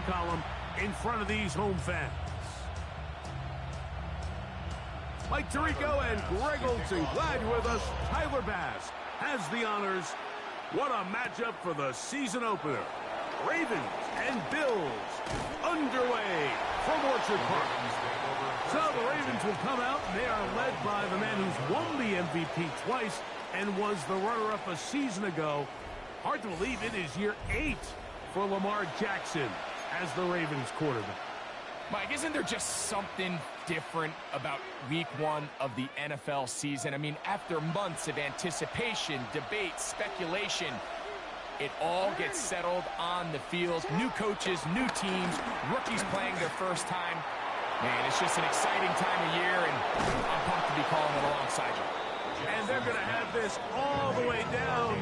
column in front of these home fans. Mike Tirico and Greg Olsen, glad you're with us. Tyler Bass has the honors. What a matchup for the season opener. Ravens and Bills underway from Orchard Park. So the Ravens will come out, and they are led by the man who's won the MVP twice and was the runner-up a season ago. Hard to believe it is year 8 for Lamar Jackson as the Ravens quarterback. Mike, isn't there just something different about week 1 of the NFL season? I mean, after months of anticipation, debate, speculation, it all gets settled on the field. New coaches, new teams, rookies playing their first time. Man, it's just an exciting time of year, and I'm pumped to be calling it alongside you. And they're going to have this all the way down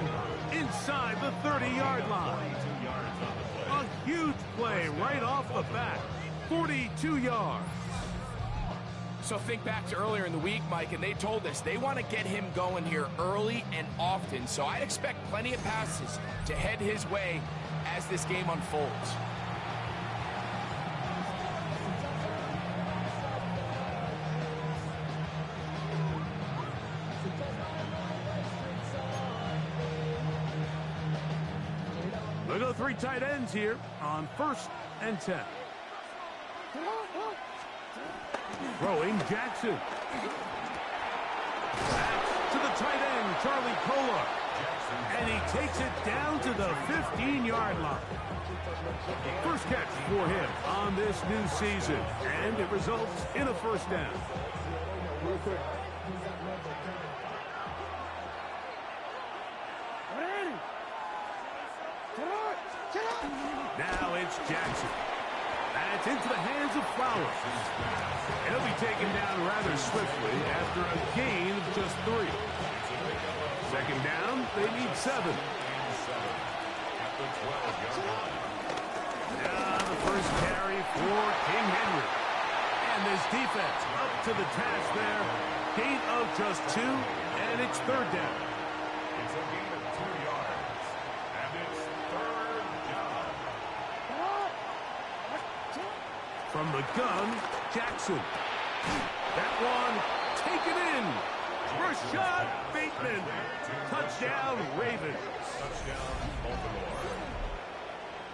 inside the 30-yard line. A huge play right off the bat. 42 yards. So think back to earlier in the week, Mike, and they told us they want to get him going here early and often. So I'd expect plenty of passes to head his way as this game unfolds. We'll go 3 tight ends here on 1st and 10. Throwing Jackson. Back to the tight end, Charlie Kolar. And he takes it down to the 15-yard line. First catch for him on this new season. And it results in a first down. Now it's Jackson. That's into the hands of Flowers. He'll be taken down rather swiftly after a gain of just 3. Second down, they need 7. Now the first carry for King Henry. And this defense up to the task there. Gain of just 2, and it's 3rd down. It's a gain of 2 yards. And it's 3rd down. From the gun, Jackson. That one taken in. Rashad Bateman. Touchdown, Ravens. Touchdown, Baltimore.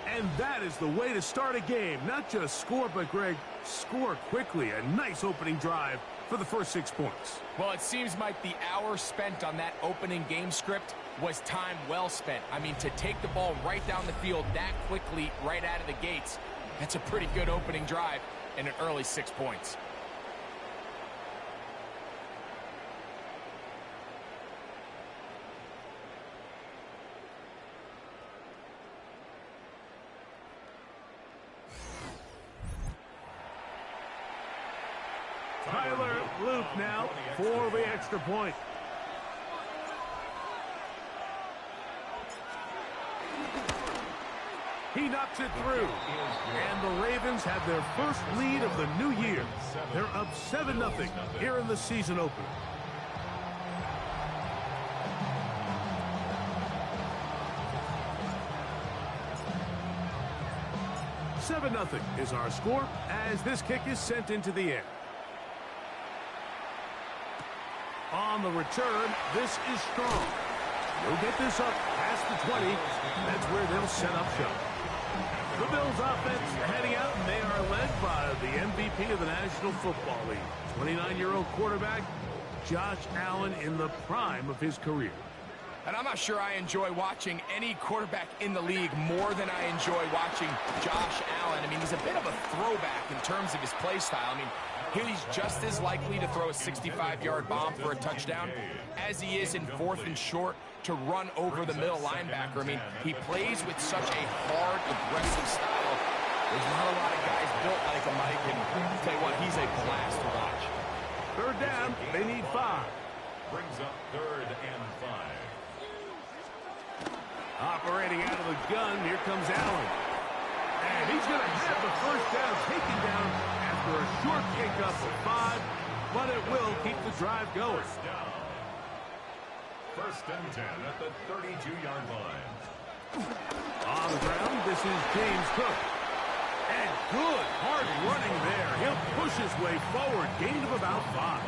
And that is the way to start a game. Not just score, but, Greg, score quickly. A nice opening drive for the first 6 points. Well, it seems like the hour spent on that opening game script was time well spent. I mean, to take the ball right down the field that quickly right out of the gates, that's a pretty good opening drive and an early 6 points. Tyler Luke now for the extra point. He knocks it through. And the Ravens have their first lead of the new year. They're up 7-0 here in the season opener. "7-0 is our score as this kick is sent into the air. On the return, this is strong. They'll get this up past the 20. That's where they'll set up shop. The Bills offense heading out, and they are led by the MVP of the National Football League, 29-year-old quarterback Josh Allen in the prime of his career. And I'm not sure I enjoy watching any quarterback in the league more than I enjoy watching Josh Allen. I mean, he's a bit of a throwback in terms of his play style. I mean, he's just as likely to throw a 65-yard bomb for a touchdown as he is in 4th and short to run over the middle linebacker. I mean, he plays with such a hard, aggressive style. There's not a lot of guys built like him, Mike, and I'll tell you what, he's a blast to watch. 3rd down, they need 5. Brings up 3rd and 5. Operating out of the gun, here comes Allen. And he's going to have the first down taken down after a short kick-up of 5, but it will keep the drive going. First down. 1st and 10 at the 32-yard line. On the ground, this is James Cook. Good hard running there. He'll push his way forward. Gain of about 5.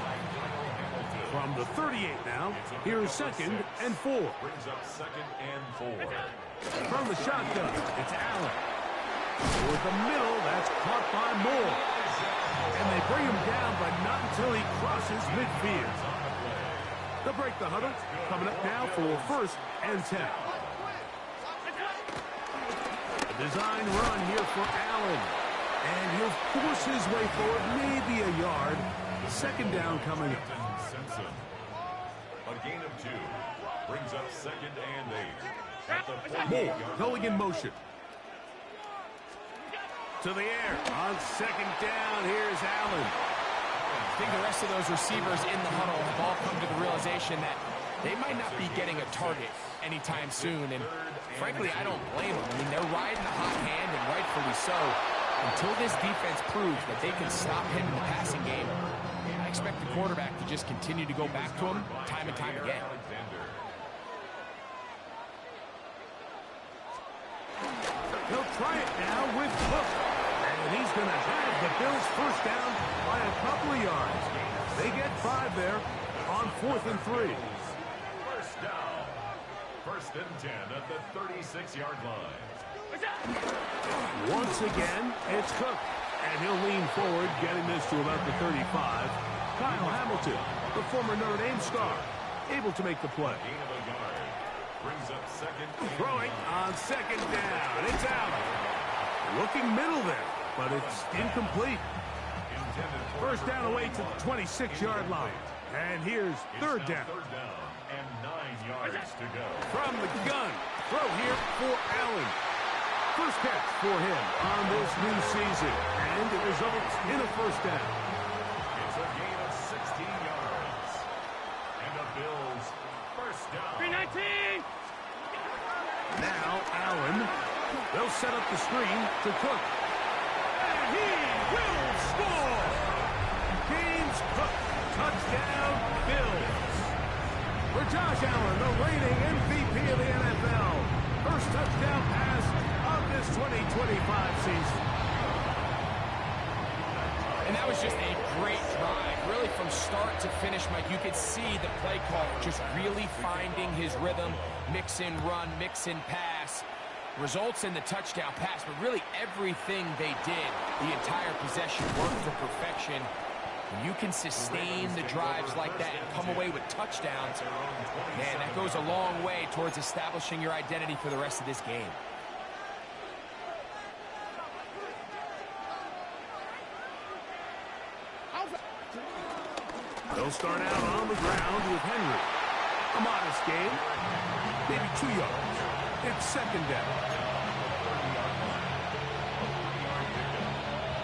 From the 38 now, here's 2nd and 4. Brings up 2nd and 4. From the shotgun, it's Allen. Toward the middle, that's caught by Moore. And they bring him down, but not until he crosses midfield. They'll break the huddle. Coming up now for 1st and 10. A design run here for Allen. And he'll force his way forward, maybe a yard. 2nd down coming up. Simpson. A gain of 2. Brings up 2nd and 8. At the 48 Moore going in motion. To the air. On 2nd down, here's Allen. I think the rest of those receivers in the huddle have all come to the realization that they might not be getting a target anytime soon. And frankly, I don't blame them. I mean, they're riding the hot hand, and rightfully so. Until this defense proves that they can stop him in the passing game, I expect the quarterback to just continue to go back to him time and time again. He'll try it now with Cook. And he's going to have the Bills 1st down by a couple of yards. They get 5 there on 4th and 3. 1st down. 1st and 10 at the 36-yard line. Once again, it's Cook. And he'll lean forward, getting this to about the 35. Kyle Hamilton, the former Notre Dame star, able to make the play. Gain of a yard. Brings up 2nd. Throwing on 2nd down. It's out. Looking middle there, but it's incomplete. 1st down away to the 26-yard line. And here's 3rd down. 3rd down and 9 yards to go. From the gun, throw here for Allen. 1st catch for him on this new season, and it results in a 1st down. It's a gain of 16 yards. And the Bills 1st down. 319! Now Allen, they'll set up the screen to Cook. And he will score! James Cook, touchdown Bills. For Josh Allen, the reigning MVP of the NFL. 1st touchdown pass of this 2025 season. And that was just a great drive. Really from start to finish, Mike, you could see the play call just really finding his rhythm. Mix in run, mix in pass. Results in the touchdown pass, but really everything they did, the entire possession worked to perfection. When you can sustain the drives like that and come away with touchdowns, man, that goes a long way towards establishing your identity for the rest of this game. They'll start out on the ground with Henry. A modest gain, maybe 2 yards. It's 2nd down.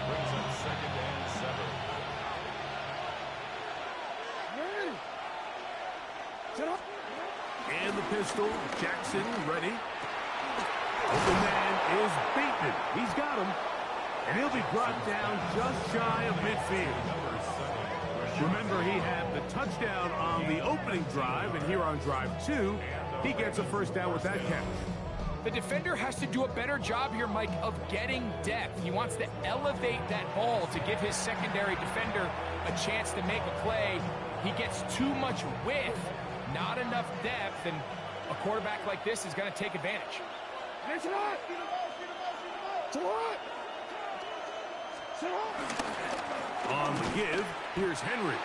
Brings up 2nd and 7. And the pistol, Jackson ready. Open man is Bateman. He's got him. And he'll be brought down just shy of midfield. Remember, he had the touchdown on the opening drive, and here on drive 2, he gets a 1st down with that catch. The defender has to do a better job here, Mike, of getting depth. He wants to elevate that ball to give his secondary defender a chance to make a play. He gets too much width, not enough depth, and a quarterback like this is going to take advantage. On the give, here's Henry.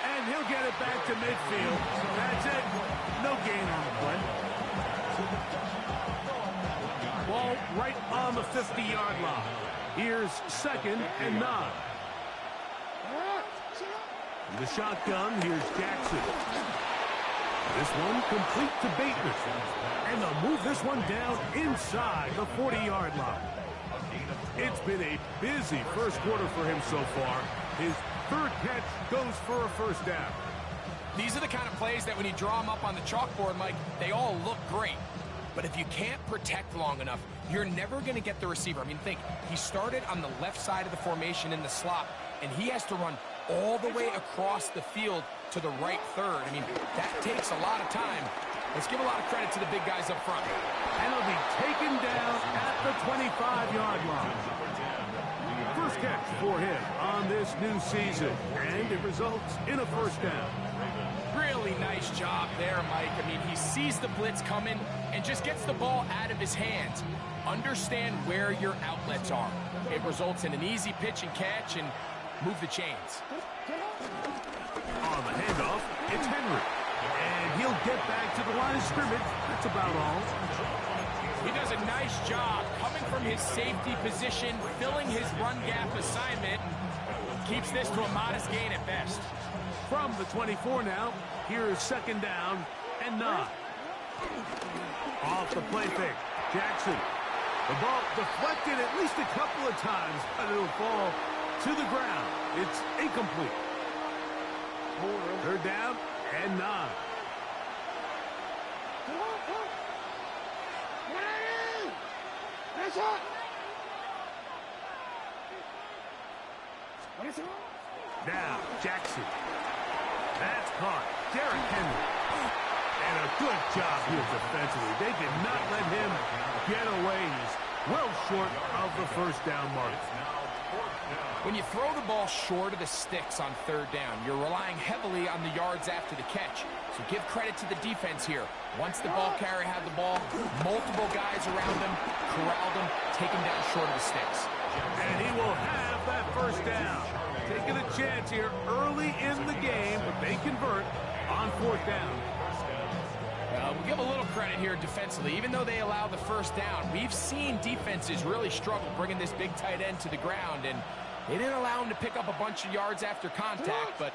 And he'll get it back to midfield. That's it. No gain on the play. Ball right on the 50-yard line. Here's 2nd and 9. In the shotgun, here's Jackson. This one complete to Bateman. And they'll move this one down inside the 40-yard line. It's been a busy 1st quarter for him so far. His 3rd catch goes for a 1st down. These are the kind of plays that when you draw them up on the chalkboard, Mike, they all look great. But if you can't protect long enough, you're never going to get the receiver. I mean, think, he started on the left side of the formation in the slot, and he has to run all the way across the field to the right third. I mean, that takes a lot of time. Let's give a lot of credit to the big guys up front. And he'll be taken down at the 25-yard line. catch for him on this new season, and it results in a first down. Really nice job there, Mike. I mean, he sees the blitz coming and just gets the ball out of his hands. Understand where your outlets are. It results in an easy pitch and catch and move the chains. On the handoff, it's Henry. And he'll get back to the line of scrimmage. That's about all. He does a nice job coming from his safety position, filling his run gap assignment, and keeps this to a modest gain at best. From the 24 now, here's second down and 9. Off the play fake, Jackson. The ball deflected at least a couple of times, but it'll fall to the ground. It's incomplete. Third down and 9. Now, Jackson. That's caught. Derrick Henry. And a good job here defensively. They did not let him get away. He's well short of the first down mark. When you throw the ball short of the sticks on third down, you're relying heavily on the yards after the catch. So give credit to the defense here. Once the ball carrier had the ball, multiple guys around him, corralled him, take him down short of the sticks. And he will have that first down. Taking a chance here early in the game, but they convert on fourth down. We'll give a little credit here defensively. Even though they allow the first down, we've seen defenses really struggle bringing this big tight end to the ground, and they didn't allow him to pick up a bunch of yards after contact, but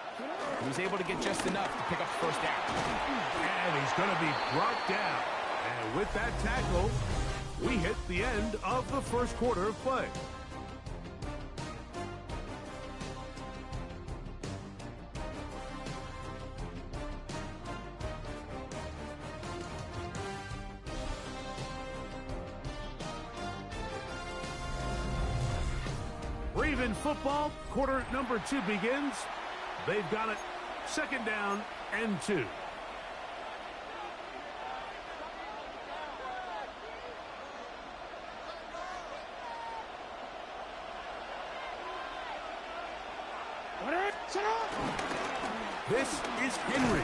he was able to get just enough to pick up the first down. And he's going to be brought down. And with that tackle, we hit the end of the first quarter of play. Raven football, quarter number 2 begins. They've got it, second down and 2. This is Henry.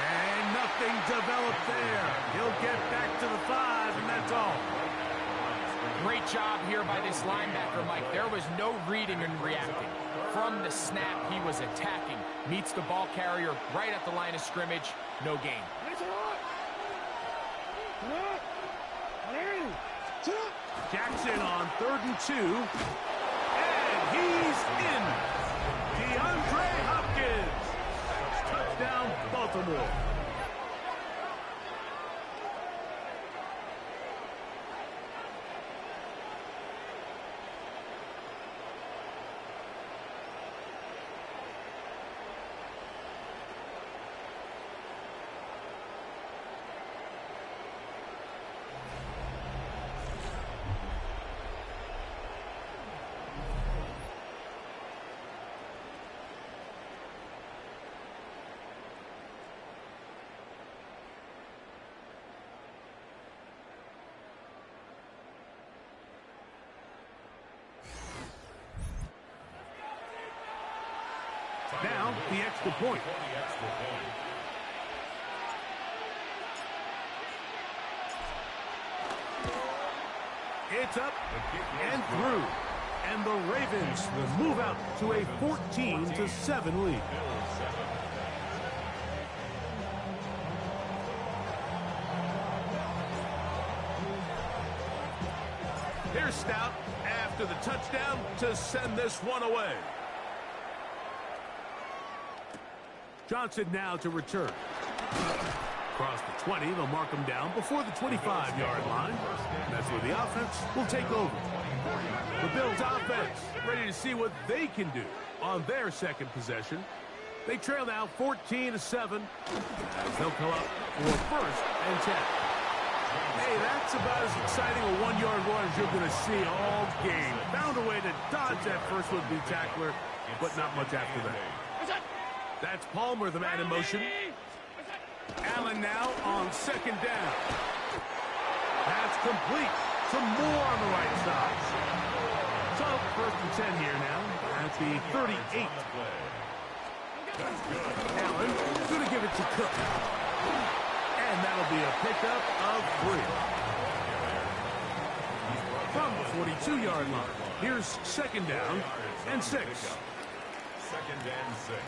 And nothing developed there. He'll get back to the 5, and that's all. Great job here by this linebacker, Mike. There was no reading and reacting. From the snap, he was attacking. Meets the ball carrier right at the line of scrimmage. No gain. Jackson on 3rd and 2. And he's in. DeAndre Hopkins. Touchdown, Baltimore. Now, the extra point. It's up and through. And the Ravens will move out to a 14-7 lead. Here's Stout after the touchdown to send this one away. Johnson now to return. Across the 20, they'll mark him down before the 25-yard line. And that's where the offense will take over. The Bills offense ready to see what they can do on their second possession. They trail now 14-7 as they'll come up for first and 10. Hey, that's about as exciting a one-yard run as you're going to see all game. Found a way to dodge that first would-be tackler, but not much after that. That's Palmer, the man in motion. Allen now on second down. That's complete. Some more on the right side. So first and 10 here now at the 38. Allen going to give it to Cook. And that'll be a pickup of 3. From the 42-yard line. Here's second down and 6. Second and 6.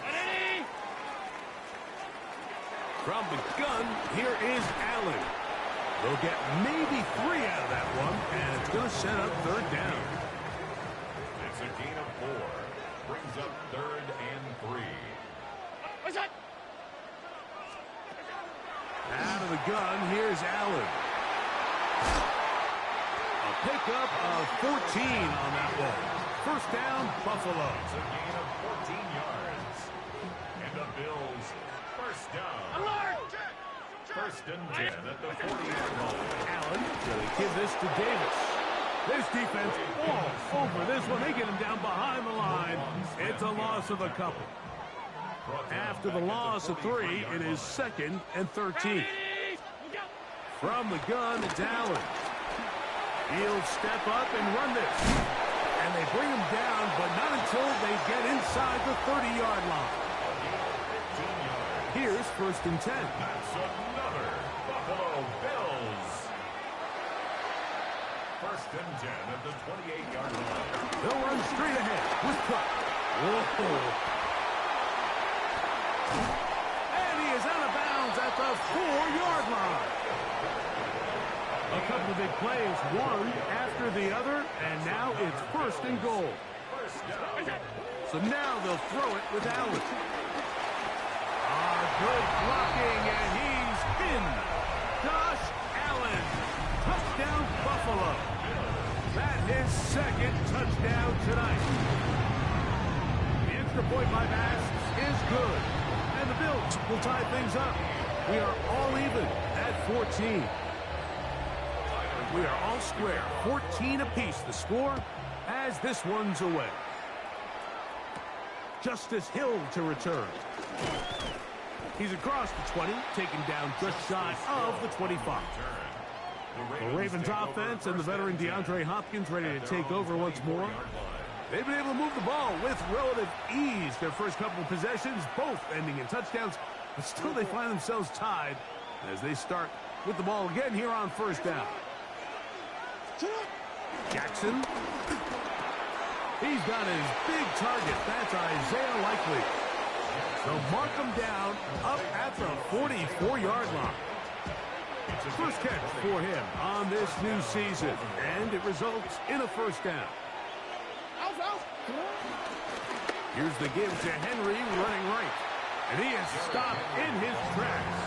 From the gun, here is Allen. They'll get maybe 3 out of that one, and it's going to set up third down. It's a gain of 4. Brings up third and 3. Out of the gun, here's Allen. A pickup of 14 on that one. First down, Buffalo. It's a gain of 14 yards. And the Bills, first down. First and 10 at the 40-yard line. Allen going to give this to Davis. This defense all over this one. They get him down behind the line. It's a loss of a couple. After the loss of 3, it is second and 13. From the gun, it's Allen. He'll step up and run this. And they bring him down, but not until they get inside the 30-yard line. Here's first and 10. That's another Buffalo Bills. First and 10 at the 28-yard line. They'll run straight ahead with Cook. Whoa. And he is out of bounds at the 4-yard line. A couple of big plays, one after the other, and now it's first and goal. So now they'll throw it with Allen. Good blocking, and he's in. Josh Allen. Touchdown, Buffalo. That is second touchdown tonight. The extra point by Basks is good. And the Bills will tie things up. We are all even at 14. We are all square. 14 apiece the score as this one's away. Justice Hill to return. He's across the 20, taken down just shy of the 25. The Ravens offense and the veteran DeAndre Hopkins ready to take over once more. They've been able to move the ball with relative ease. Their first couple of possessions, both ending in touchdowns, but still they find themselves tied as they start with the ball again here on first down. Jackson. He's got his big target. That's Isaiah Likely. They'll mark him down up at the 44-yard line. First catch for him on this new season, and it results in a first down. Here's the give to Henry running right, and he is stopped in his tracks.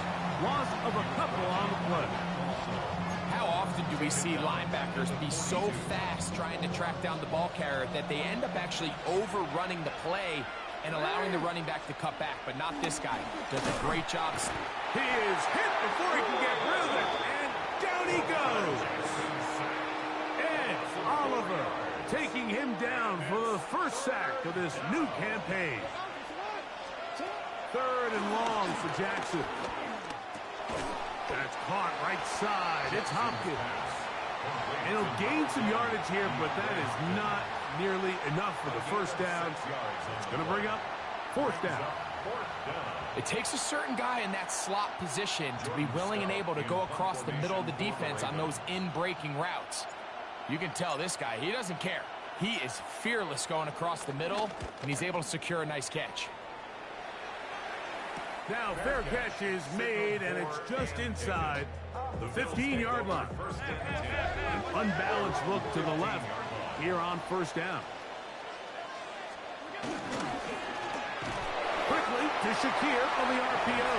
Loss of a couple on the play. How often do we see linebackers be so fast trying to track down the ball carrier that they end up actually overrunning the play and allowing the running back to cut back, but not this guy. Does a great job. He is hit before he can get rid of it, and down he goes. Ed Oliver taking him down for the first sack of this new campaign. Third and long for Jackson. That's caught right side. It's Hopkins. And he'll gain some yardage here, but that is not nearly enough for the first down. It's going to bring up fourth down. It takes a certain guy in that slot position to be willing and able to go across the middle of the defense on those in-breaking routes. You can tell this guy, he doesn't care. He is fearless going across the middle, and he's able to secure a nice catch. Now, fair catch is made, and it's just inside the 15-yard line. An unbalanced look to the left here on first down. Quickly to Shakir on the RPO.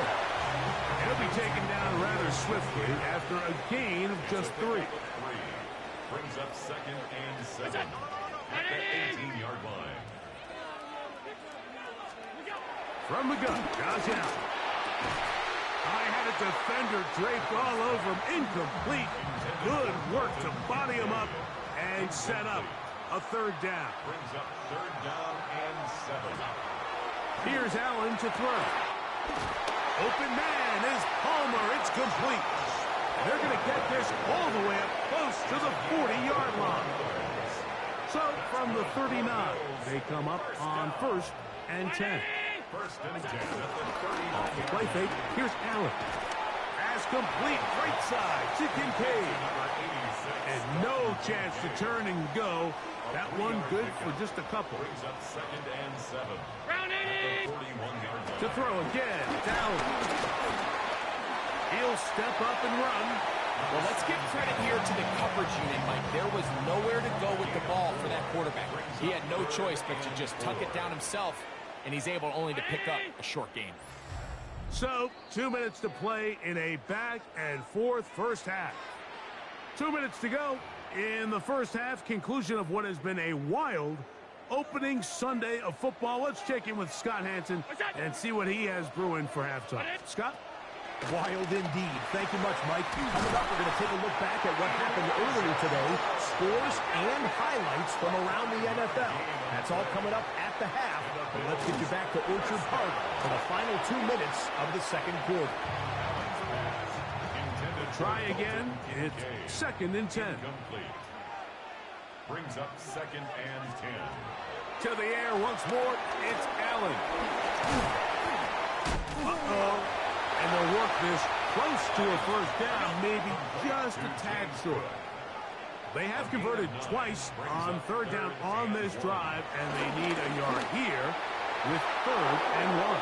He'll be taken down rather swiftly after a gain of just 3. Brings up second and 7 at the 18-yard line. From the gun, Josh Allen. I had a defender draped all over him. Incomplete. Good work to body him up and set up a third down. Brings up third down and 7. Here's Allen to throw. Open man is Palmer. It's complete. They're going to get this all the way up close to the 40-yard line. So from the 39, they come up on 1st and 10. First and 10 at the 30. Off the play fake, here's Allen. Pass complete, right side to Kincaid. And no chance to turn and go. That one good for just a couple. Brings up 2nd and 7. Round 80. To throw again, down. He'll step up and run. Well, let's give credit here to the coverage unit, Mike. There was nowhere to go with the ball for that quarterback. He had no choice but to just tuck it down himself, and he's able only to pick up a short gain. So, 2 minutes to play in a back-and-forth first half. 2 minutes to go in the first half, conclusion of what has been a wild opening Sunday of football. Let's check in with Scott Hanson and see what he has brewing for halftime. Scott? Wild indeed. Thank you much, Mike. Coming up, we're going to take a look back at what happened earlier today, scores and highlights from around the NFL. That's all coming up at the half. But let's get you back to Orchard Park for the final 2 minutes of the second quarter. Try again. It's 2nd and 10. Brings up 2nd and 10. To the air once more. It's Allen. Uh-oh. And they'll work this close to a first down, maybe just a tad short. They have converted twice on 3rd down on this drive, and they need a yard here with 3rd and 1.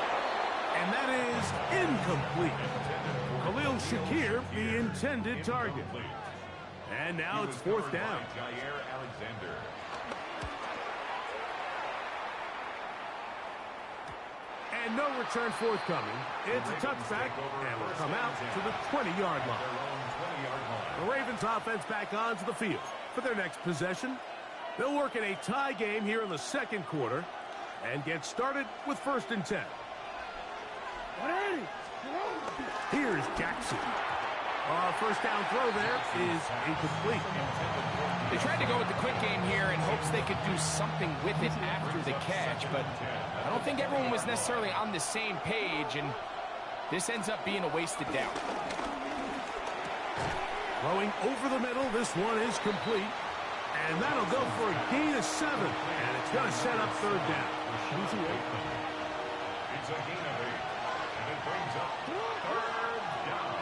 And that is incomplete. Khalil Shakir, the intended target. And now it's 4th down. Jair Alexander. And no return forthcoming. It's a touchback, and will come out to the 20-yard line. The Ravens offense back onto the field for their next possession. They'll work in a tie game here in the second quarter and get started with 1st and 10. Here's Jackson. First down throw there is incomplete. They tried to go with the quick game here in hopes they could do something with it after the catch, but I don't think everyone was necessarily on the same page, and this ends up being a wasted down. Throwing over the middle, this one is complete. And that'll go for a gain of 7. And it's going to set up 3rd down. It's a gain of 8. And it brings up 3rd down.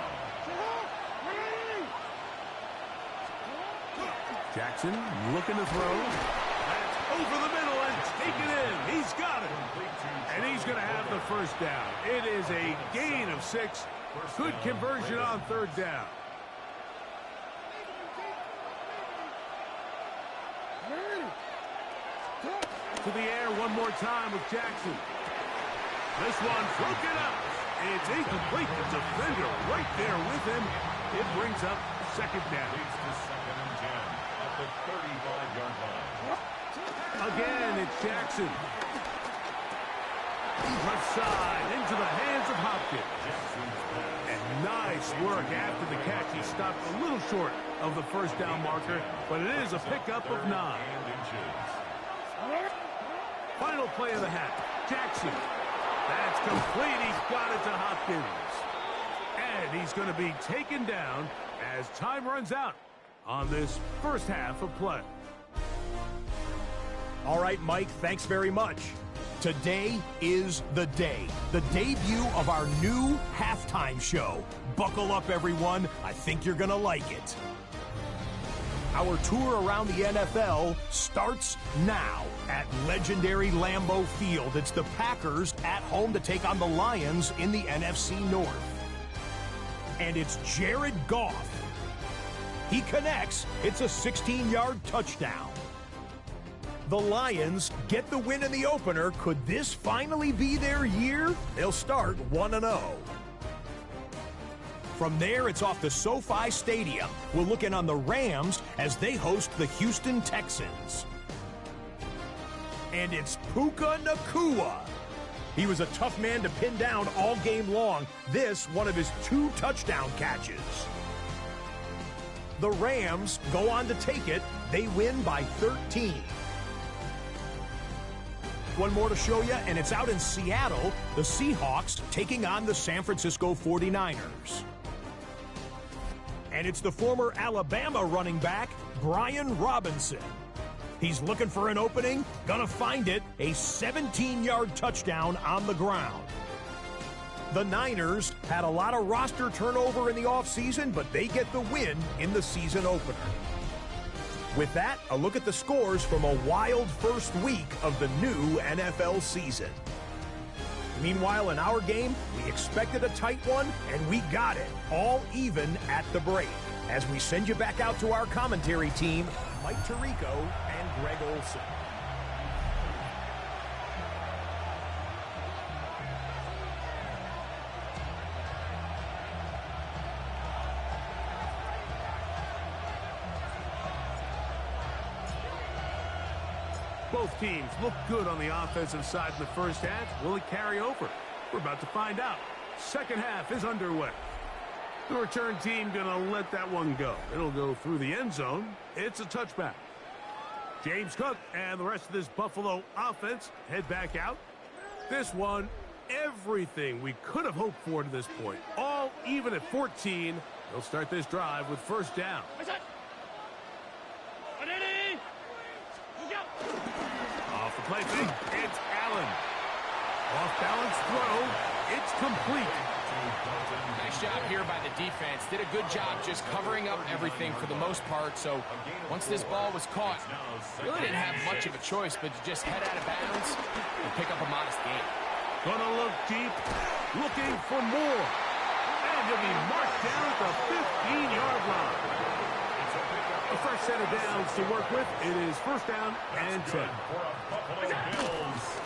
Jackson looking to throw. That's over the middle and taken in. He's got it. And he's going to have the first down. It is a gain of 6. Good conversion on 3rd down. To the air one more time with Jackson. This one broken up. It's incomplete. The defender right there with him. It brings up 2nd down. Leads to 2nd and 10 at the 35-yard line. Again, it's Jackson. Left side into the hands of Hopkins. And nice work after the catch. He stopped a little short of the first down marker, but it is a pickup of 9. Final play of the half. Jackson. That's complete. He's got it to Hopkins. And he's going to be taken down as time runs out on this first half of play. All right, Mike, thanks very much. Today is the day. The debut of our new halftime show. Buckle up, everyone. I think you're going to like it. Our tour around the NFL starts now at legendary Lambeau Field. It's the Packers at home to take on the Lions in the NFC North. And it's Jared Goff. He connects. It's a 16-yard touchdown. The Lions get the win in the opener. Could this finally be their year? They'll start 1-0. From there, it's off to SoFi Stadium. We're looking on the Rams as they host the Houston Texans. And it's Puka Nacua. He was a tough man to pin down all game long. This, one of his 2 touchdown catches. The Rams go on to take it. They win by 13. One more to show you, and it's out in Seattle. The Seahawks taking on the San Francisco 49ers. And it's the former Alabama running back, Brian Robinson. He's looking for an opening, gonna find it, a 17-yard touchdown on the ground. The Niners had a lot of roster turnover in the offseason, but they get the win in the season opener. With that, a look at the scores from a wild first week of the new NFL season. Meanwhile, in our game, we expected a tight one, and we got it, all even at the break. As we send you back out to our commentary team, Mike Tirico and Greg Olsen. Both teams look good on the offensive side in the first half. Will it carry over? We're about to find out. Second half is underway. The return team gonna let that one go. It'll go through the end zone. It's a touchback. James Cook and the rest of this Buffalo offense head back out. This one, everything we could have hoped for to this point. All even at 14. They'll start this drive with first down. Off the play fake, it's Allen. Off balance throw, it's complete. Nice job here by the defense. Did a good job just covering up everything for the most part. So once this ball was caught, really didn't have much of a choice but to just head out of bounds and pick up a modest gain. Gonna look deep, looking for more. And he'll be marked down at the 15-yard line. A fresh set of downs to work with. It is first down and 10.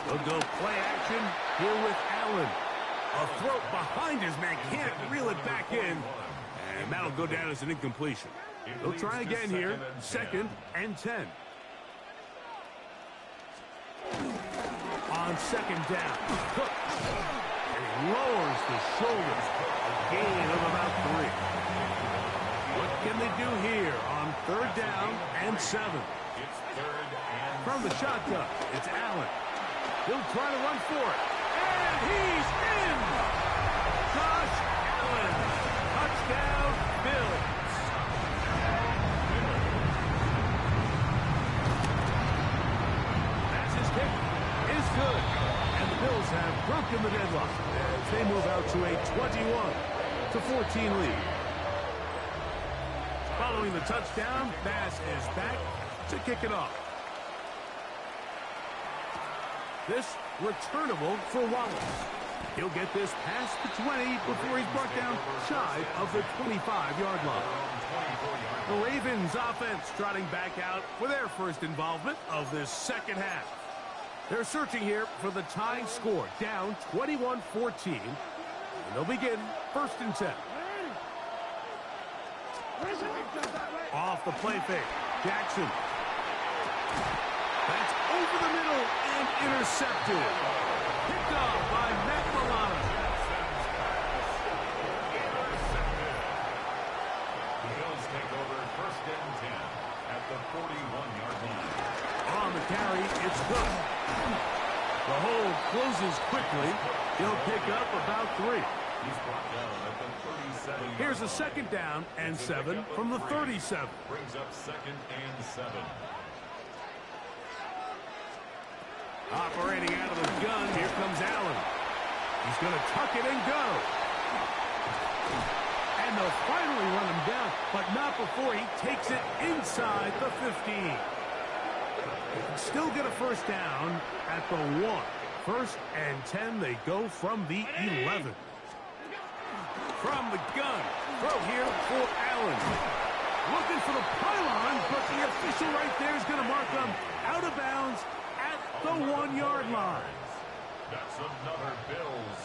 They'll go play action here with Allen. A throw behind his man, can't reel it back in. And that'll go down as an incompletion. They'll try again here, second and 10. On second down, Cook. And he lowers the shoulders. A gain of about 3. What can they do here on third down and 7? From the shotgun, it's Allen. He'll try to run for it. And he's in! Josh Allen. Touchdown, Bills. That's his kick. Is good. And the Bills have broken the deadlock as they move out to a 21-14 lead. Following the touchdown, Bass is back to kick it off. This returnable for Wallace. He'll get this past the 20 before he's brought down shy of the 25-yard line. The Ravens offense trotting back out for their first involvement of this second half. They're searching here for the tying score, down 21-14. And they'll begin first and 10. Off the play fake, Jackson. That's over the middle and intercepted. Picked off by Matt Milano. The Bills take over first and 10 at the 41-yard line. On the carry, it's Cook. The hold closes quickly. He'll pick up about 3. He's brought down at the 37. Here's a second down and 7 from the 37. Brings up second and 7. Operating out of the gun, here comes Allen. He's going to tuck it and go. And they'll finally run him down, but not before he takes it inside the 15. They can still get a first down at the 1. First and 10, they go from the 11. From the gun, throw here for Allen. Looking for the pylon, but the official right there is going to mark them out of bounds at the 1-yard line. That's another Bills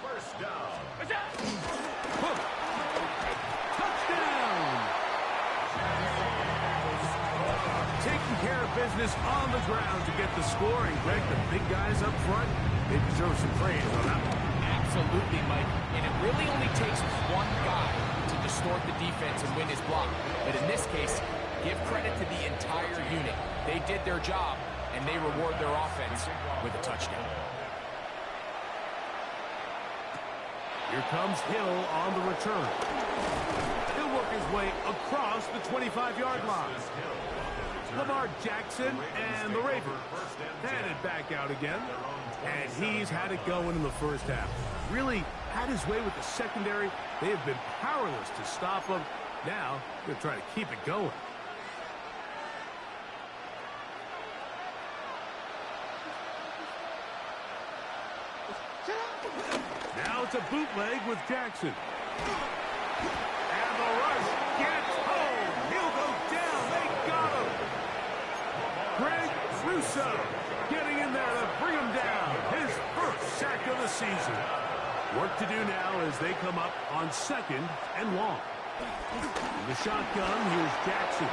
first down. Hook. Touchdown. Taking care of business on the ground to get the score. And Greg, the big guys up front, they deserve some praise on that one. Absolutely, Mike. And it really only takes one guy to distort the defense and win his block. But in this case, give credit to the entire unit. They did their job, and they reward their offense with a touchdown. Here comes Hill on the return. He'll work his way across the 25-yard line. Lamar Jackson and the Ravens headed back out again. And he's had it going in the first half. Really had his way with the secondary. They have been powerless to stop him. Now, they're trying to keep it going. Now it's a bootleg with Jackson. And the rush gets home. He'll go down. They got him. Greg Russo getting in there to bring him down. His first sack of the season. Work to do now as they come up on 2nd and long. In the shotgun, here's Jackson.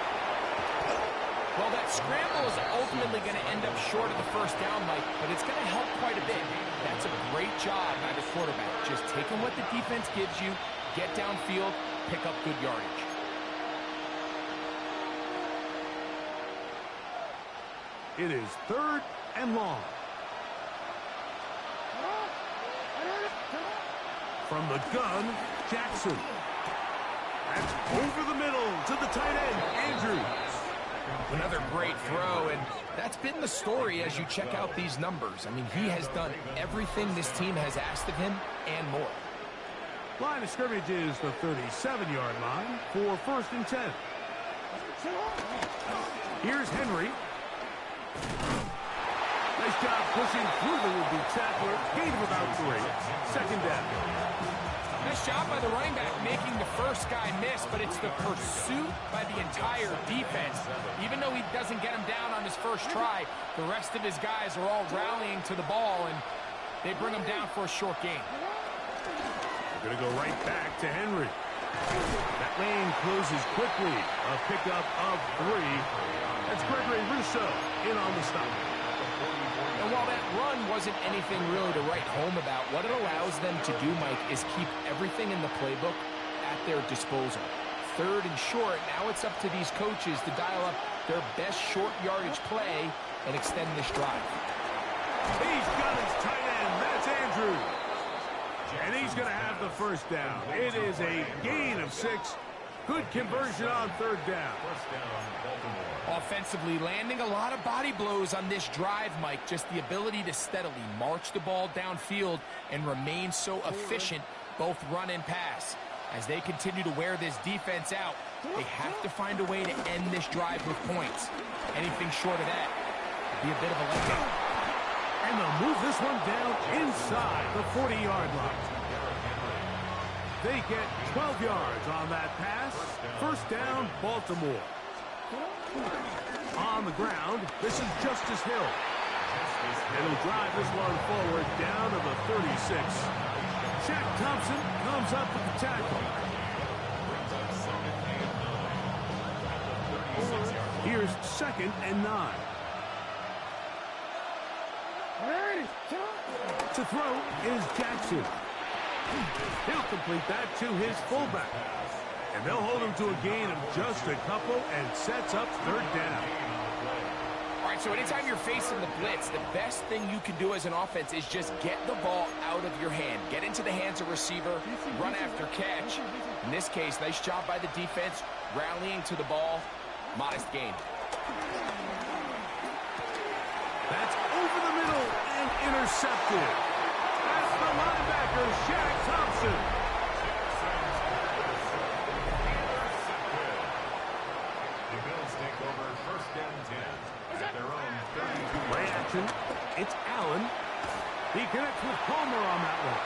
Well, that scramble is ultimately going to end up short of the first down, Mike, but it's going to help quite a bit. That's a great job by the quarterback. Just taking what the defense gives you, get downfield, pick up good yardage. It is 3rd and long. From the gun, Jackson. That's over the middle to the tight end, Andrews. Another great throw, and that's been the story as you check out these numbers. I mean, he has done everything this team has asked of him and more. Line of scrimmage is the 37-yard line for 1st and 10. Here's Henry. Nice job pushing through the would-be tackler. Gain of about 3. 2nd down. Nice job by the running back making the first guy miss, but it's the pursuit by the entire defense. Even though he doesn't get him down on his first try, the rest of his guys are all rallying to the ball, and they bring him down for a short gain. They're going to go right back to Henry. That lane closes quickly. A pickup of 3. That's Gregory Rousseau in on the stop. And while that run wasn't anything really to write home about, what it allows them to do, Mike, is keep everything in the playbook at their disposal. 3rd and short, now it's up to these coaches to dial up their best short yardage play and extend this drive. He's got his tight end. That's Andrews. And he's going to have the first down. It is a gain of 6. Good conversion on 3rd down. Offensively, landing a lot of body blows on this drive, Mike. Just the ability to steadily march the ball downfield and remain so efficient, both run and pass. As they continue to wear this defense out, they have to find a way to end this drive with points. Anything short of that would be a bit of a letdown. And they'll move this one down inside the 40-yard line. They get 12 yards on that pass. 1st down, Baltimore. On the ground, this is Justice Hill. And he'll drive this one forward down to the 36. Shaq Thompson comes up with the tackle. Here's 2nd and 9. To throw is Jackson. He'll complete that to his fullback. And they'll hold him to a gain of just a couple and sets up 3rd down. All right, so anytime you're facing the blitz, the best thing you can do as an offense is just get the ball out of your hand. Get into the hands of receiver, run after catch. In this case, nice job by the defense, rallying to the ball. Modest gain. That's over the middle and intercepted. That's the linebacker, Shaq Thompson. The Bills take over 1st and 10 at their own 32. Play action. It's Allen. He connects with Palmer on that one.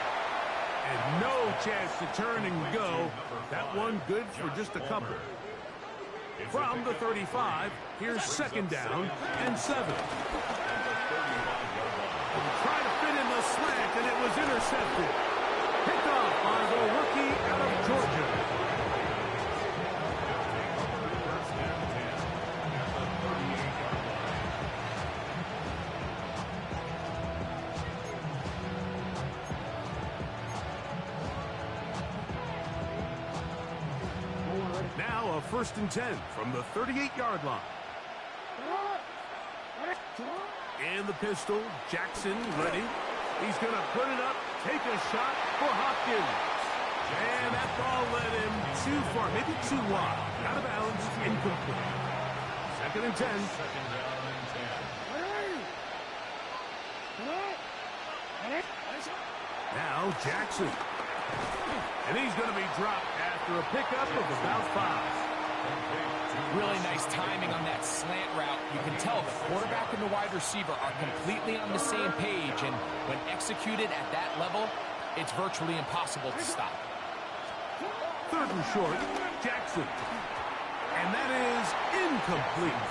And no chance to turn and go. That one good for just a couple. From the 35, here's 2nd down and 7. Trying to fit in the slant, and it was intercepted. Picked off by the rookie out of Georgia. Now a 1st and 10 from the 38-yard line. And the pistol, Jackson ready. He's going to put it up, take a shot for Hopkins. And that ball led him too far, maybe too wide. Out of bounds, incomplete. Second and 10. Second down and 10. Now Jackson. And he's going to be dropped after a pickup of about 5. Really nice timing on that slant route. You can tell the quarterback and the wide receiver are completely on the same page, and when executed at that level, it's virtually impossible to stop. Third and short, Jackson. And that is incomplete.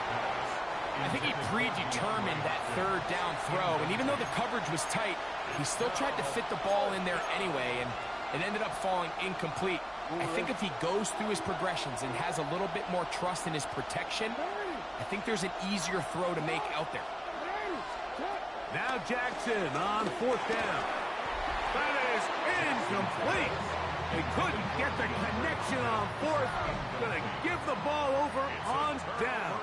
I think he predetermined that third down throw, and even though the coverage was tight, he still tried to fit the ball in there anyway, and it ended up falling incomplete. I think if he goes through his progressions and has a little bit more trust in his protection, I think there's an easier throw to make out there. Now Jackson on fourth down. That is incomplete. They couldn't get the connection on fourth. Going to give the ball over on down.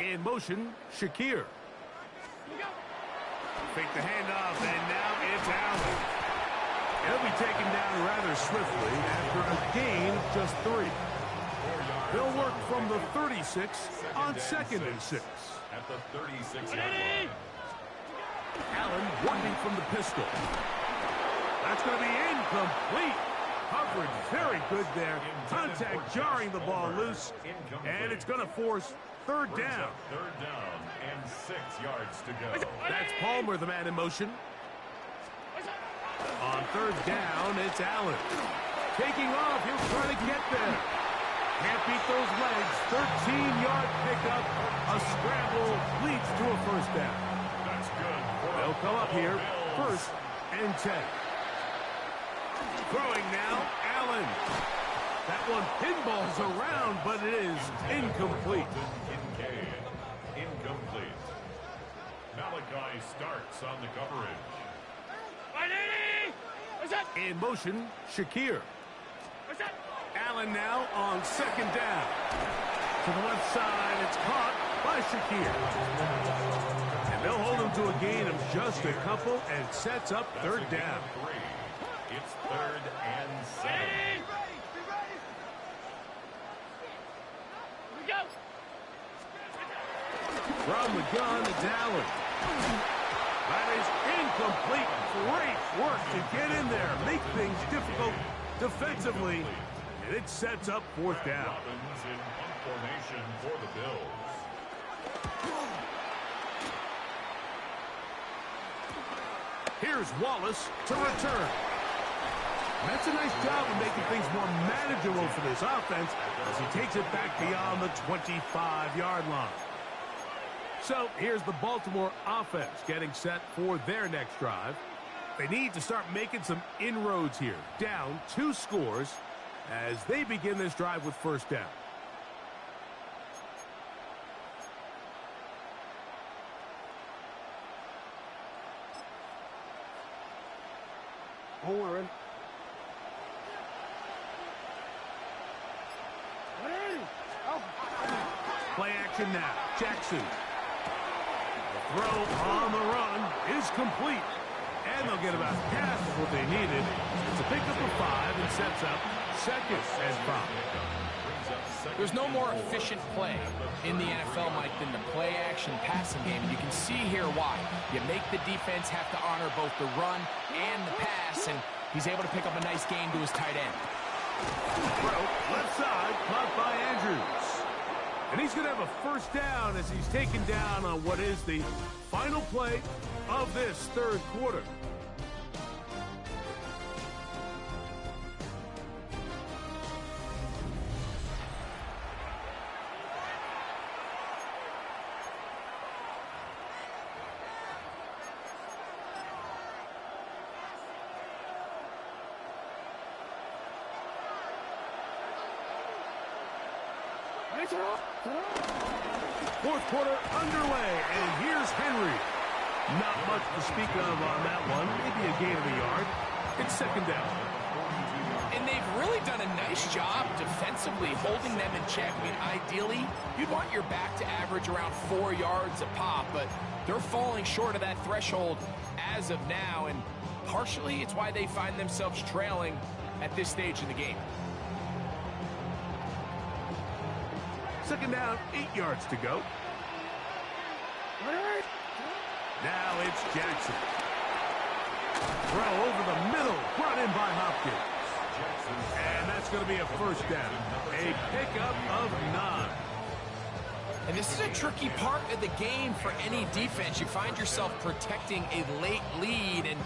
In motion, Shakir. Fake the handoff, and now it's Allen. He'll be taken down rather swiftly after a gain of just 3. They'll work from the 36 on second and 6. At the 36-yard line. Allen working from the pistol. That's going to be incomplete. Coverage very good there. Contact jarring the ball loose. And it's going to force third down. Third down and 6 yards to go. That's Palmer, the man in motion. On third down, it's Allen. Taking off, he'll try to get there. Can't beat those legs. 13-yard pickup. A scramble leads to a first down. That's good. They'll come up here, first and 10. Throwing now, Allen. That one pinballs around, but it is incomplete. Incomplete. Malachi Starks on the coverage. In motion, Shakir. Allen now on second down. To the left side, it's caught by Shakir. And they'll hold him to a gain of just a couple and sets up third down. It's third and 7. From the gun, it's Allen. That is incomplete. Great work to get in there, make things difficult defensively, and it sets up fourth down. Robbins in punt formation for the Bills. Here's Wallace to return. That's a nice job of making things more manageable for this offense as he takes it back beyond the 25-yard line. So here's the Baltimore offense getting set for their next drive. They need to start making some inroads here. Down 2 scores as they begin this drive with first down. Horn. Play action now. Jackson. The throw on the run is complete. And they'll get about half of what they needed. It's a pickup of 5 and sets up second and 5. There's no more efficient play in the NFL, Mike, than the play-action passing game. And you can see here why. You make the defense have to honor both the run and the pass, and he's able to pick up a nice gain to his tight end. Throw, left side, caught by Andrews. And he's going to have a first down as he's taken down on what is the final play of this third quarter. Fourth quarter underway, and here's Henry. Not much to speak of on that one. Maybe a gain of a yard. It's second down. And they've really done a nice job defensively holding them in check. I mean, ideally, you'd want your back to average around 4 yards a pop, but they're falling short of that threshold as of now, and partially it's why they find themselves trailing at this stage in the game. Second down, 8 yards to go. Now it's Jackson. Throw over the middle, brought in by Hopkins. And that's going to be a first down. A pickup of 9. And this is a tricky part of the game for any defense. You find yourself protecting a late lead, and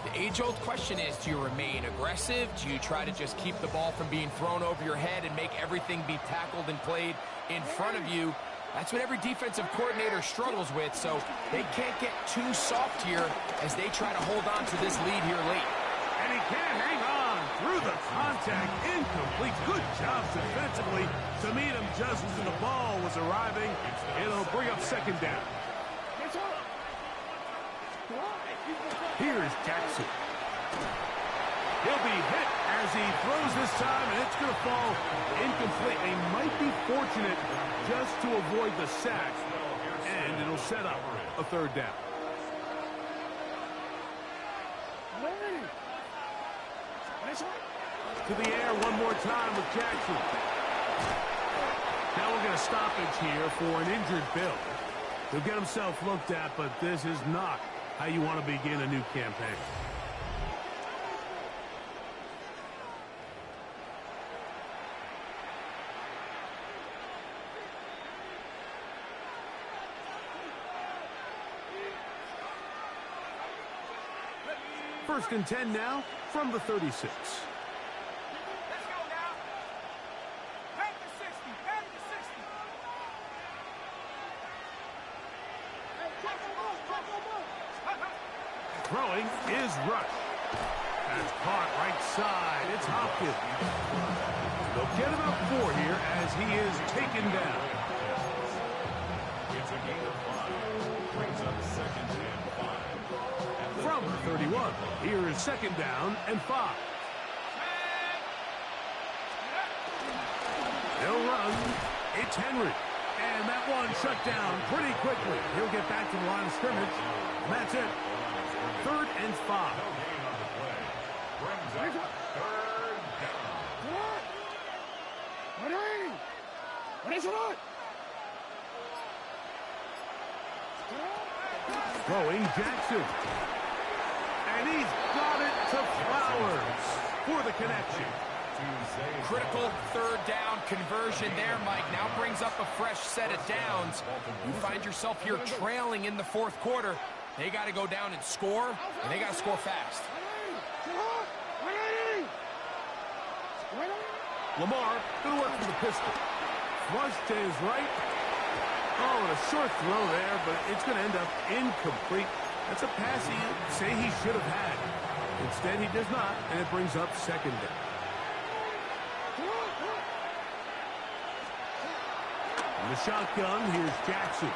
the age-old question is, do you remain aggressive? Do you try to just keep the ball from being thrown over your head and make everything be tackled and played in front of you? That's what every defensive coordinator struggles with, so they can't get too soft here as they try to hold on to this lead here late. And he can't hang on through the contact. Incomplete. Good job defensively to meet him just as the ball was arriving. It'll bring up second down. Here's Jackson. He'll be hit as he throws this time, and it's going to fall incomplete. They might be fortunate just to avoid the sack, and it'll set up a third down. To the air one more time with Jackson. Now we're going to stoppage here for an injured Bill. He'll get himself looked at, but this is not how you want to begin a new campaign. First and 10 now from the 36. Throwing is Rush. That's caught right side. It's Hopkins. They'll get about 4 here as he is taken down. It's a gain of 5. Brings up second and 5. From 31, here is second down and 5. They'll run. It's Henry. And that one shut down pretty quickly. He'll get back to the line of scrimmage. And that's it. Third and 5. No gain on the play. Brings up third down. Throwing Jackson. And he's got it to Flowers for the connection. Critical third down conversion there, Mike. Now brings up a fresh set of downs. You find yourself here trailing in the fourth quarter. They got to go down and score, and they got to score fast. Lamar going to work for the pistol. Flush to his right. Oh, and a short throw there, but it's going to end up incomplete. That's a pass he say he should have had. Instead, he does not, and it brings up second down. In the shotgun, here's Jackson.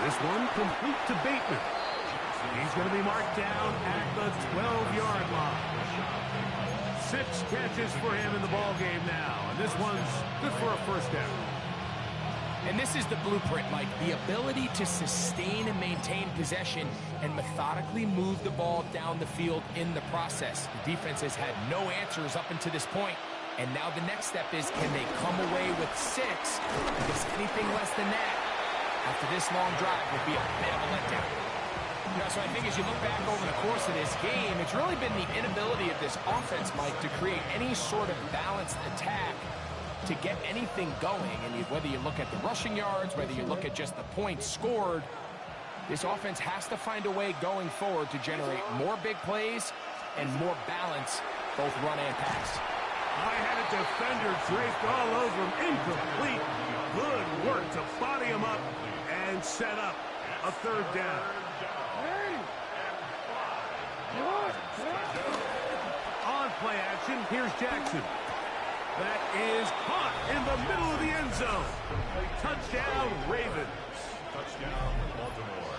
This one complete to Bateman. He's going to be marked down at the 12-yard line. 6 catches for him in the ball game now, and this one's good for a first down. And this is the blueprint, Mike. The ability to sustain and maintain possession and methodically move the ball down the field in the process. The defense has had no answers up until this point, and now the next step is, can they come away with 6? Because anything less than that after this long drive would be a bit of a letdown. You know, so I think as you look back over the course of this game, it's really been the inability of this offense, Mike, to create any sort of balanced attack to get anything going. And whether you look at the rushing yards, whether you look at just the points scored, this offense has to find a way going forward to generate more big plays and more balance, both run and pass. I had a defender draped all over him. Incomplete. Good work to body him up and set up a third down. On play action, here's Jackson. That is caught in the middle of the end zone. Touchdown, Ravens. Touchdown, Baltimore.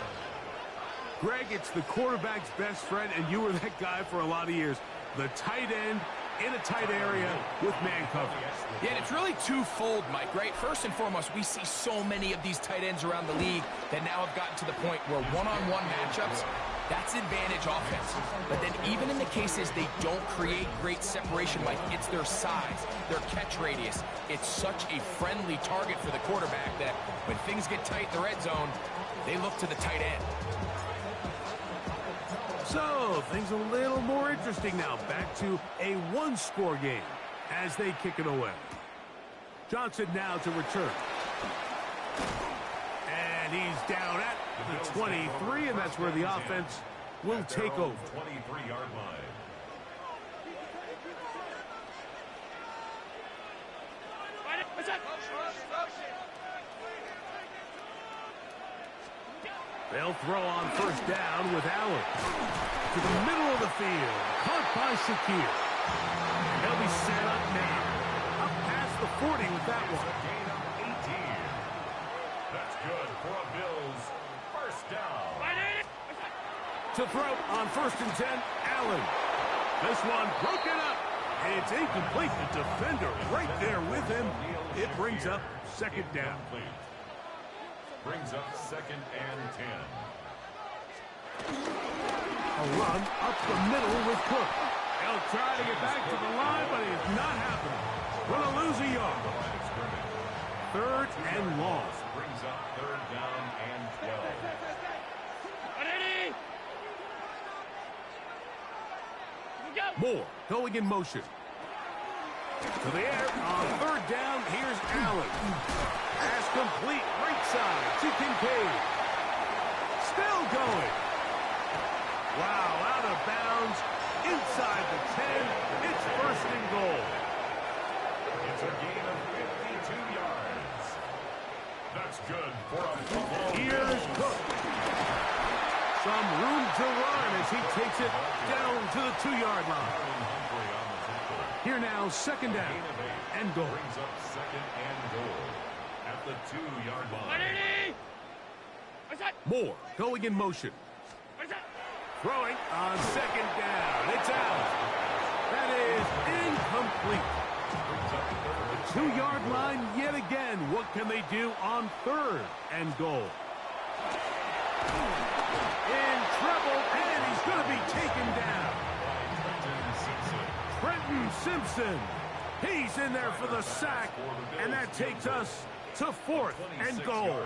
Greg, it's the quarterback's best friend, and you were that guy for a lot of years. The tight end in a tight area with man coverage. Yeah, and it's really twofold, Mike, right? First and foremost, we see so many of these tight ends around the league that now have gotten to the point where one-on-one matchups, That's advantage offense. But then even in the cases they don't create great separation, like it's their size, their catch radius, it's such a friendly target for the quarterback that when things get tight in the red zone, they look to the tight end. So, things a little more interesting now. Back to a one-score game as they kick it away. Johnson now to return. And he's down at the 23, and that's where the offense will take over. 23-yard line. They'll throw on first down with Allen. To the middle of the field. Caught by Shakir. They'll be set up now. Up past the 40 with that one. Gain of 18. That's good for a Bills first down. To throw on first and 10, Allen. This one broken up. And it's incomplete. The defender right there with him. It brings up second down. Brings up second and 10. A run up the middle with Cook. He'll try to get back to the line, but it's not happening. Gonna lose a yard. Third and long. Brings up third down and 12. Moore going in motion. To the air on third down. Here's Allen. Pass complete right side to Kincaid. Still going. Wow, out of bounds. Inside the 10. It's first and goal. It's a gain of 52 yards. That's good for a football. Here's Cook. Some room to run as he takes it down to the 2-yard line. Here now, second down and goal. Brings up second and goal at the 2-yard line. Moore going in motion. Throwing on second down. It's out. That is incomplete. The 2-yard line yet again. What can they do on third and goal? In trouble, and he's going to be taken down. Trenton Simpson. He's in there for the sack, and that takes us to fourth and goal.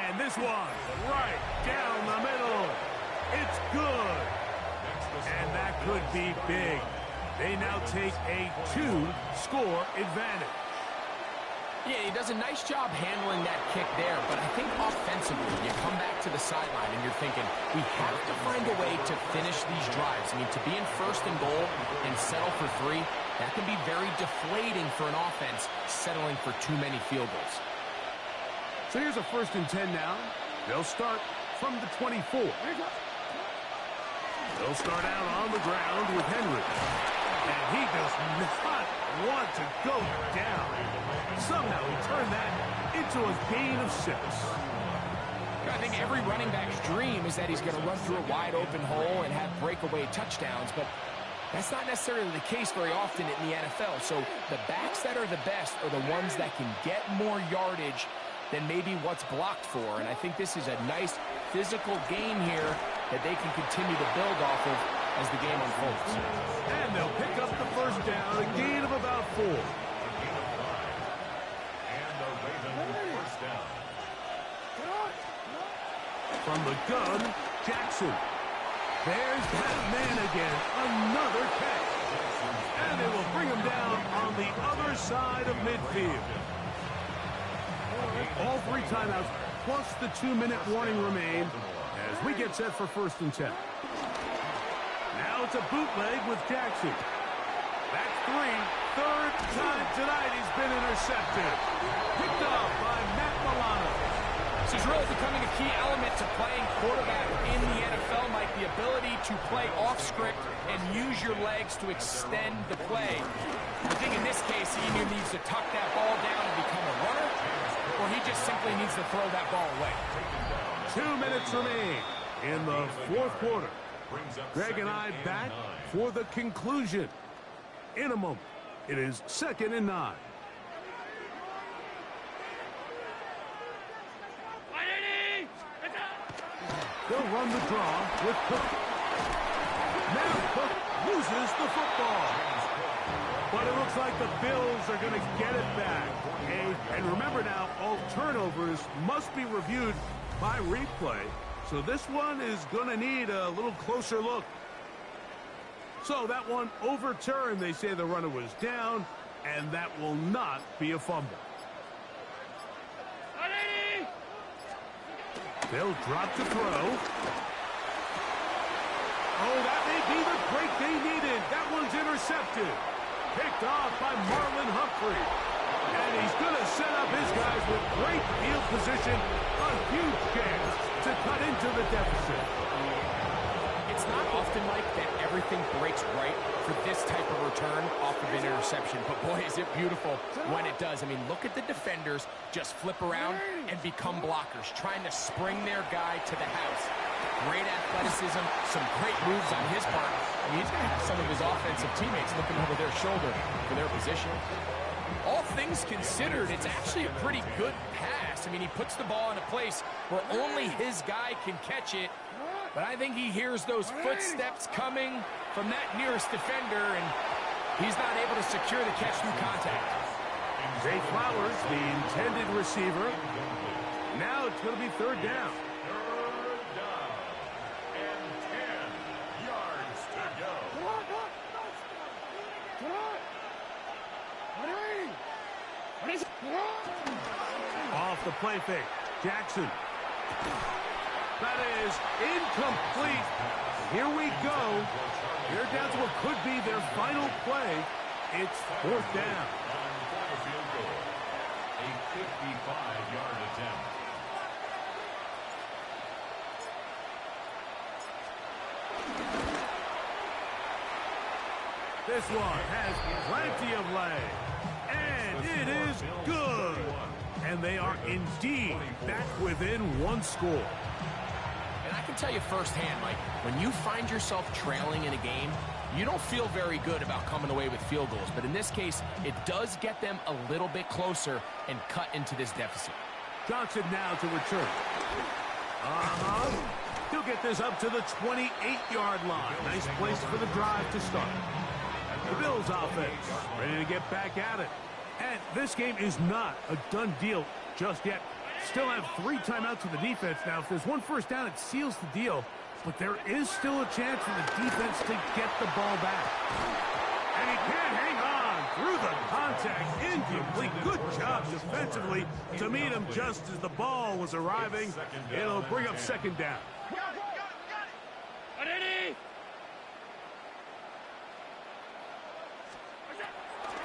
And this one right down the middle. It's good. And that could be big. They now take a 2-score advantage. Yeah, he does a nice job handling that kick there, but I think offensively, you come back to the sideline and you're thinking, we have to find a way to finish these drives. I mean, to be in first and goal and settle for 3, that can be very deflating for an offense settling for too many field goals. So here's a first and 10 now. They'll start from the 24. They'll start out on the ground with Henry. And he does not want to go down. Somehow he turned that into a gain of 6. I think every running back's dream is that he's going to run through a wide open hole and have breakaway touchdowns, but that's not necessarily the case very often in the NFL. So the backs that are the best are the ones that can get more yardage than maybe what's blocked for. And I think this is a nice physical game here that they can continue to build off of as the game unfolds. And they'll pick up the first down, a gain of about 4. And the Ravens first down. From the gun, Jackson. There's that man again. Another catch. And they will bring him down on the other side of midfield. All 3 timeouts, plus the 2-minute warning remain as we get set for first and 10. Now it's a bootleg with Jackson. That's 3. Third time tonight he's been intercepted. Picked off by Matt Milano. This is really becoming a key element to playing quarterback in the NFL, Mike, the ability to play off script and use your legs to extend the play. I think in this case, he either needs to tuck that ball down and become a runner, or he just simply needs to throw that ball away. 2 minutes remain in the fourth quarter. Greg and I back for the conclusion. In a moment, it is 2nd and 9. They'll run the draw with Cook. Now Cook loses the football. But it looks like the Bills are going to get it back. And remember now, all turnovers must be reviewed by replay. So this one is going to need a little closer look. So that one overturned. They say the runner was down, and that will not be a fumble. They'll drop to throw. Oh, that may be the break they needed. That one's intercepted. Picked off by Marlon Humphrey. And he's going to set up his guys with great field position. A huge chance to cut into the deficit. It's not often, Mike, that everything breaks right for this type of return off of an interception. But, boy, is it beautiful when it does. I mean, look at the defenders just flip around and become blockers, trying to spring their guy to the house. Great athleticism, some great moves on his part. I mean, he's going to have some of his offensive teammates looking over their shoulder for their position. All things considered, it's actually a pretty good pass. I mean, he puts the ball in a place where only his guy can catch it. But I think he hears those footsteps coming from that nearest defender, and he's not able to secure the catch through contact. Zay Flowers, the intended receiver. Now it's going to be third down. Off the play fake, Jackson. That is incomplete. Here we go. They're down to what could be their final play. It's fourth down. A 55-yard attempt. This one has plenty of leg. And it is good. And they are indeed back within one score. And I can tell you firsthand, Mike, when you find yourself trailing in a game, you don't feel very good about coming away with field goals. But in this case, it does get them a little bit closer and cut into this deficit. Johnson now to return. He'll get this up to the 28-yard line. Nice place for the drive to start. The Bills offense ready to get back at it. And this game is not a done deal just yet. Still have 3 timeouts for the defense. Now, if there's one first down, it seals the deal. But there is still a chance for the defense to get the ball back. And he can't hang on through the contact. Incomplete. Good job defensively to meet him just as the ball was arriving. It'll bring up second down.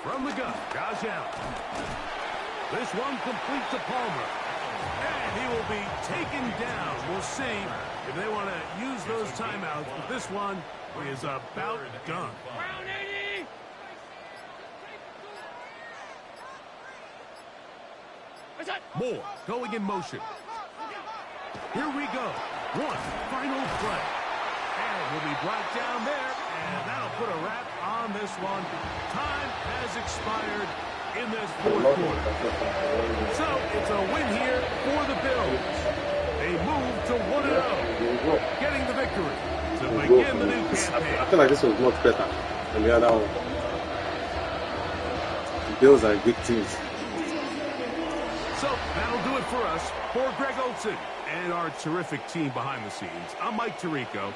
From the gun, Josh Allen. This one complete to Palmer. And he will be taken down. We'll see if they want to use those timeouts. But this one is about done. Moore going in motion. Here we go. One final play. And we'll be brought down there. And that'll put a wrap on this one. Time has expired in this fourth quarter. So it's a win here for the Bills. They move to 1-0, getting the victory to begin the new campaign. I feel like this was much better than the other one. The Bills are good teams. So that'll do it for us. For Greg Olson and our terrific team behind the scenes, I'm Mike Tirico.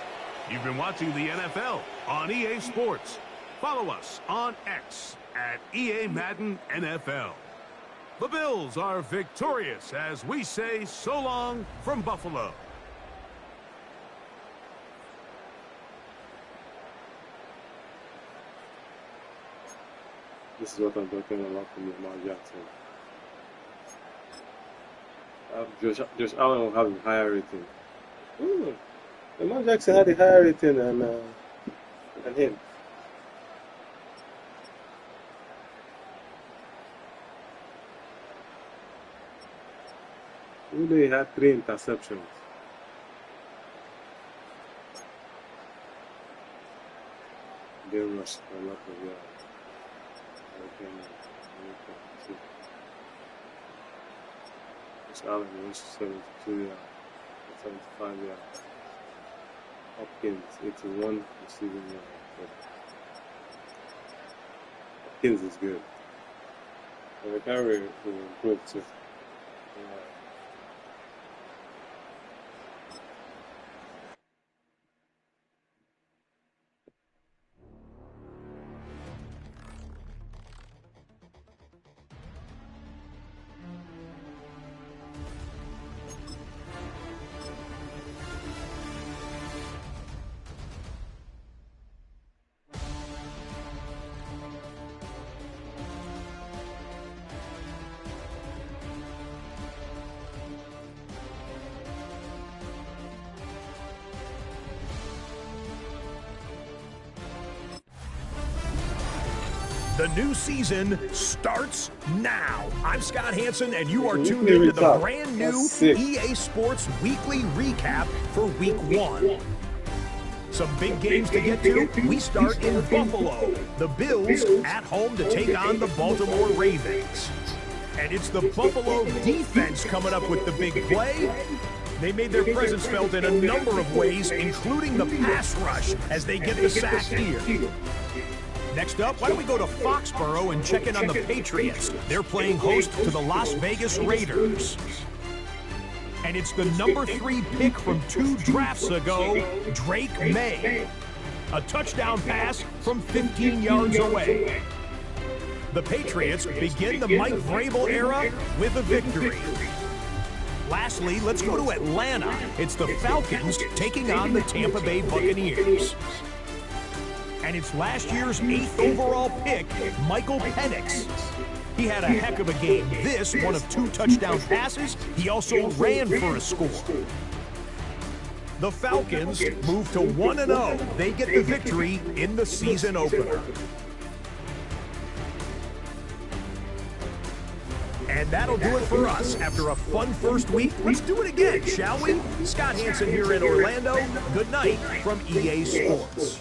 You've been watching the NFL on EA Sports. Follow us on X at EA Madden NFL. The Bills are victorious as we say so long from Buffalo. This is what I'm talking about from Lamar Jackson. Josh Allen will have a higher rating. Lamar Jackson had a higher rating than him. He had 3 interceptions. They rushed for a lot of yards. Josh Allen rushed 72 yards, 75 yards. Hopkins, 81 receiving yards. But Hopkins is good. And the carry will improve too. The new season starts now. I'm Scott Hansen, and you are tuned into the brand new EA Sports Weekly Recap for Week 1. Some big games to get to. We start in Buffalo. The Bills at home to take on the Baltimore Ravens. And it's the Buffalo defense coming up with the big play. They made their presence felt in a number of ways, including the pass rush, as they get the sack here. Next up, why don't we go to Foxborough and check in on the Patriots? They're playing host to the Las Vegas Raiders. And it's the number 3 pick from 2 drafts ago, Drake May. A touchdown pass from 15 yards away. The Patriots begin the Mike Vrabel era with a victory. Lastly, let's go to Atlanta. It's the Falcons taking on the Tampa Bay Buccaneers. And it's last year's 8th overall pick, Michael Penix. He had a heck of a game. This, one of 2 touchdown passes. He also ran for a score. The Falcons move to 1-0. They get the victory in the season opener. And that'll do it for us. After a fun first week, let's do it again, shall we? Scott Hansen here in Orlando. Good night from EA Sports.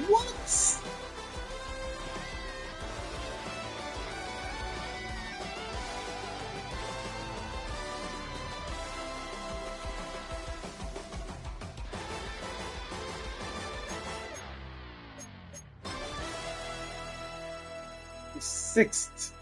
What? Sixth.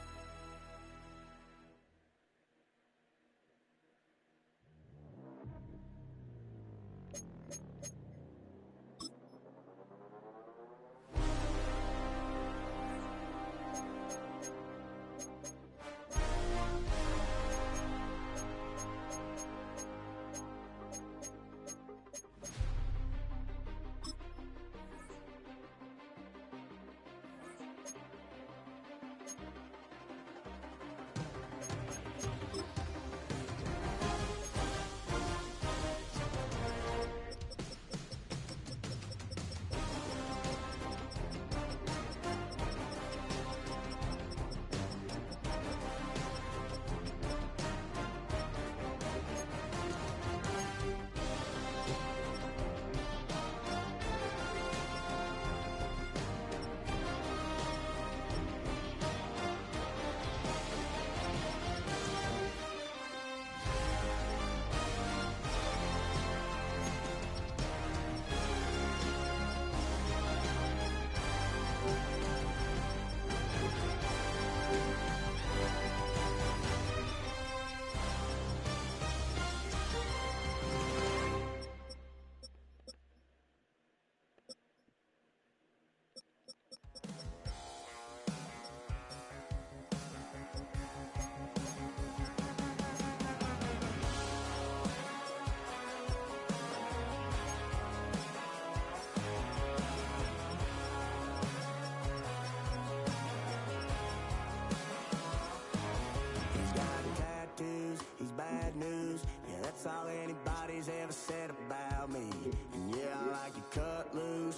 that's all anybody's ever said about me. And yeah, I like to cut loose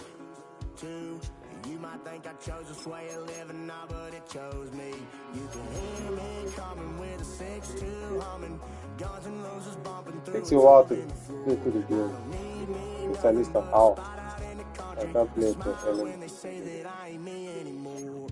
too. You might think I chose this way of living now, but it chose me. You can hear me coming with a 6-2 humming, Guns N' Roses bumping through. Takes you a while to play through the game. It's at least an hour. I can't play it for when they say that I ain't me anymore.